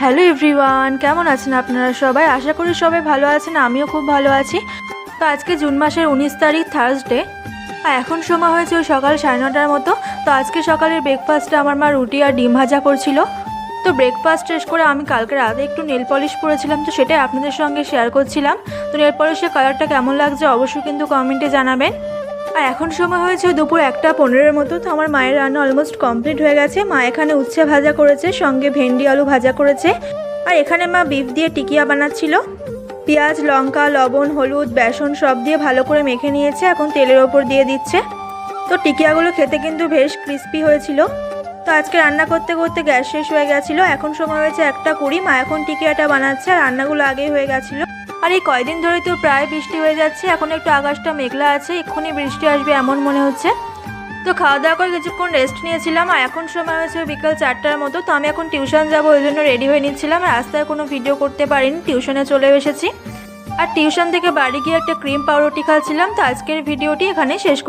Hello everyone, কেমন আছেন আপনারা সবাই? আশা করি সবাই ভালো আছেন, আমিও খুব ভালো আছি। তো আজকে জুন মাসের 19 তারিখ থার্সডে, আর এখন সময় হয়েছে ওই সকাল 9:30টার মতো। তো আজকে সকালের ব্রেকফাস্টে আমার মা রুটি আর ডিম ভাজা করছিল। তো ব্রেকফাস্ট শেষ করে আমি কালকে রাতে একটু নেল পলিশ পরেছিলাম, তো সেটাই আপনাদের সঙ্গে শেয়ার করছিলাম। তো নেল পলিশের কালারটা কেমন লাগছে অবশ্যই কিন্তু কমেন্টে জানাবেন। আর এখন সময় হয়েছে দুপুর 1:15-এর মতো। তো আমার মায়ের রান্না অলমোস্ট কমপ্লিট হয়ে গেছে। মা এখানে উচ্ছে ভাজা করেছে, সঙ্গে ভেন্ডি আলু ভাজা করেছে। আর এখানে মা বিফ দিয়ে টিকিয়া বানাচ্ছিল। পেঁয়াজ, লঙ্কা, লবণ, হলুদ, বেসন সব দিয়ে ভালো করে মেখে নিয়েছে, এখন তেলের ওপর দিয়ে দিচ্ছে। তো টিকিয়াগুলো খেতে কিন্তু বেশ ক্রিস্পি হয়েছিল। তো আজকে রান্না করতে করতে গ্যাস শেষ হয়ে গেছিলো। এখন সময় হয়েছে 1:20। মা এখন টিকিয়াটা বানাচ্ছে, আর রান্নাগুলো আগেই হয়ে গেছিলো। আর এই কয়দিন ধরে তো প্রায় বৃষ্টি হয়ে যাচ্ছে, এখন একটু আকাশটা মেঘলা আছে, এক্ষুনি বৃষ্টি আসবে এমন মনে হচ্ছে। তো খাওয়া দাওয়া করে কিছুক্ষণ রেস্ট নিয়েছিলাম, আর এখন সময় হয়েছে বিকাল 4টার মতো। তো আমি এখন টিউশন যাবো, ওই জন্য রেডি হয়ে নিচ্ছিলাম। রাস্তায় কোনো ভিডিও করতে পারিনি, টিউশনে চলে এসেছি। আর টিউশন থেকে বাড়ি গিয়ে একটা ক্রিম পাউরুটি খাচ্ছিলাম। তো আজকের ভিডিওটি এখানে শেষ